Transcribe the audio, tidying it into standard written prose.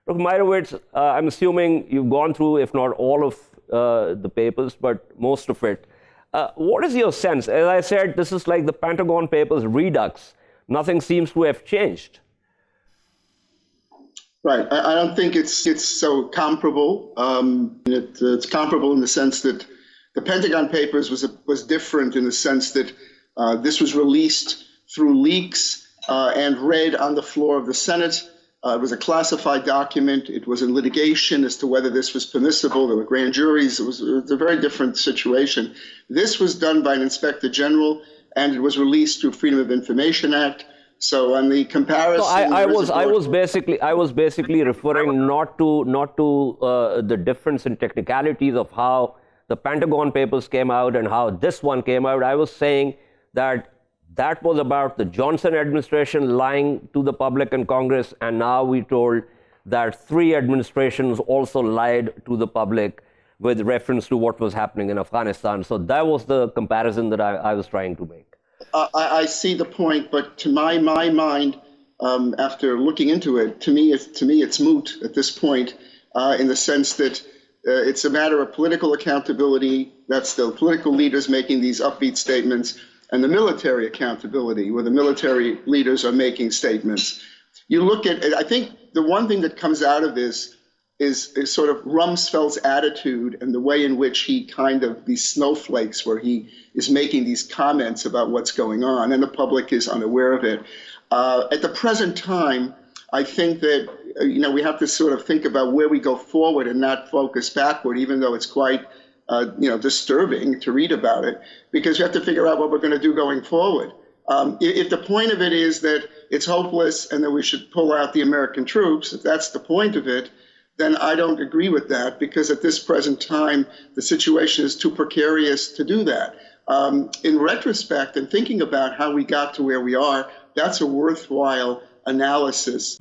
Dr. Meyerowitz, I'm assuming you've gone through, if not all of the papers, but most of it. What is your sense? As I said, this is like the Pentagon Papers redux. Nothing seems to have changed. Right. I don't think it's so comparable. It's comparable in the sense that the Pentagon Papers was different in the sense that this was released through leaks and read on the floor of the Senate. It was a classified document. It was in litigation as to whether this was permissible. There were grand juries. It was a very different situation. This was done by an inspector general, and it was released through Freedom of Information Act. So on the comparison, so I was basically referring not to the difference in technicalities of how the Pentagon Papers came out and how this one came out. I was saying that was about the Johnson administration lying to the public and Congress, and now we're told that 3 administrations also lied to the public with reference to what was happening in Afghanistan. So that was the comparison that I was trying to make. I see the point, but to my mind, after looking into it, to me it's moot at this point, in the sense that it's a matter of political accountability. That's the political leaders making these upbeat statements, and the military accountability, where the military leaders are making statements. You look at it, I think the one thing that comes out of this is sort of Rumsfeld's attitude and the way in which he these snowflakes where he is making these comments about what's going on, and the public is unaware of it. At the present time, I think that we have to sort of think about where we go forward and not focus backward, even though it's quite disturbing to read about it, because we have to figure out what we're going to do going forward. If the point of it is that it's hopeless and that we should pull out the American troops, if that's the point of it, then I don't agree with that, because at this present time, the situation is too precarious to do that. In retrospect, and thinking about how we got to where we are, that's a worthwhile analysis.